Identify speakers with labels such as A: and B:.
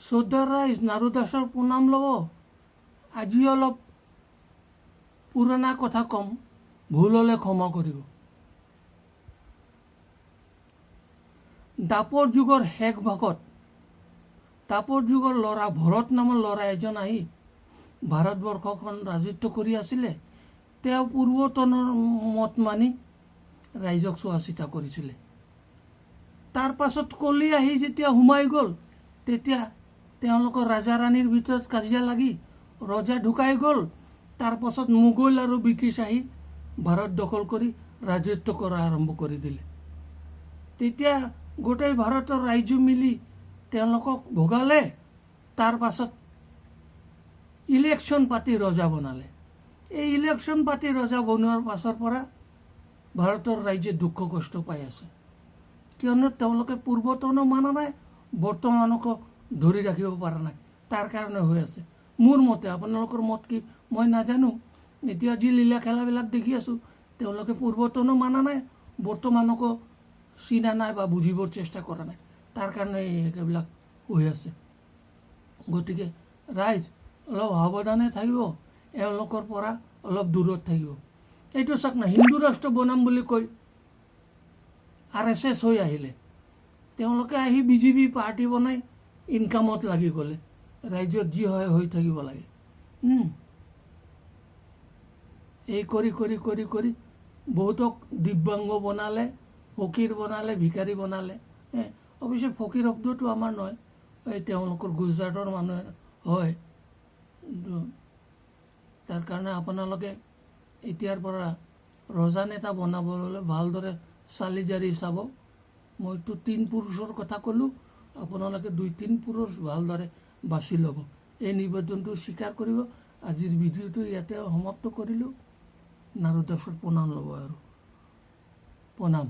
A: শ্ৰদ্ধা ৰাইজ নাৰু দাসৰ প্ৰণাম ল'ব। আজি অলপ পুৰণা কথা ক'ম, ভুল হ'লে ক্ষমা কৰিব। দাপৰ যুগৰ শেষ ভাগত দাপৰ যুগৰ ল'ৰা ভৰত নামৰ ল'ৰা এজন আহি ভাৰতবৰ্ষখন ৰাজত্ব কৰি আছিলে। তেওঁ পূৰ্বতনৰ মত মানি ৰাইজক চোৱা চিতা কৰিছিলে। তাৰ পাছত কলি আহি যেতিয়া সোমাই গ'ল, তেতিয়া তেওঁলোকৰ ৰাজা ৰাণীৰ ভিতৰত কাজিয়া লাগি ৰজা ঢুকাই গ'ল। তাৰ পাছত মোগল আৰু ব্ৰিটিছ আহি ভাৰত দখল কৰি ৰাজত্ব কৰা আৰম্ভ কৰি দিলে। তেতিয়া গোটেই ভাৰতৰ ৰাইজে মিলি তেওঁলোকক ভগালে। তাৰ পাছত ইলেকশ্যন পাতি ৰজা বনালে। এই ইলেকশ্যন পাতি ৰজা বনোৱাৰ পাছৰ পৰা ভাৰতৰ ৰাইজে দুখ কষ্ট পাই আছে, কিয়নো তেওঁলোকে পূৰ্বতনো মানা নাই, বৰ্তমানকো ধৰি ৰাখিব পৰা নাই। তাৰ কাৰণে হৈ আছে। মোৰ মতে, আপোনালোকৰ মত কি মই নাজানো। এতিয়া যি লীলা খেলাবিলাক দেখি আছোঁ, তেওঁলোকে পূৰ্বতনো মানা নাই, বৰ্তমানকো চিনা নাই বা বুজিবৰ চেষ্টা কৰা নাই। তাৰ কাৰণে এইবিলাক হৈ আছে। গতিকে ৰাইজ অলপ সাৱধানে থাকিব, এওঁলোকৰ পৰা অলপ দূৰত থাকিব। এইটো চাওক না, হিন্দু ৰাষ্ট্ৰ বনাম বুলি কৈ RSS হৈ আহিলে। তেওঁলোকে আহি BJP পাৰ্টি বনাই ইনকামত লাগি গ'লে। ৰাইজৰ যি হয় হৈ থাকিব লাগে। এই কৰি কৰি কৰি কৰি বহুতক দিব্যাংগ বনালে, ফকীৰ বনালে, ভিকাৰী বনালে। অৱশ্যে ফকীৰ শব্দটো আমাৰ নহয়, এই তেওঁলোকৰ গুজৰাটৰ মানুহে হয়। তাৰ কাৰণে আপোনালোকে এতিয়াৰ পৰা ৰজা নেতা বনাবলৈ ভালদৰে চালি জাৰি চাব। মইতো 3 পুৰুষৰ কথা ক'লোঁ, আপোনালোকে 2-3 পুৰুষ ভালদৰে বাছি ল'ব। এই নিবেদনটো স্বীকাৰ কৰিব। আজিৰ ভিডিঅ'টো ইয়াতে সমাপ্ত কৰিলোঁ। নাৰু দাসৰ প্ৰণাম ল'ব আৰু প্ৰণাম।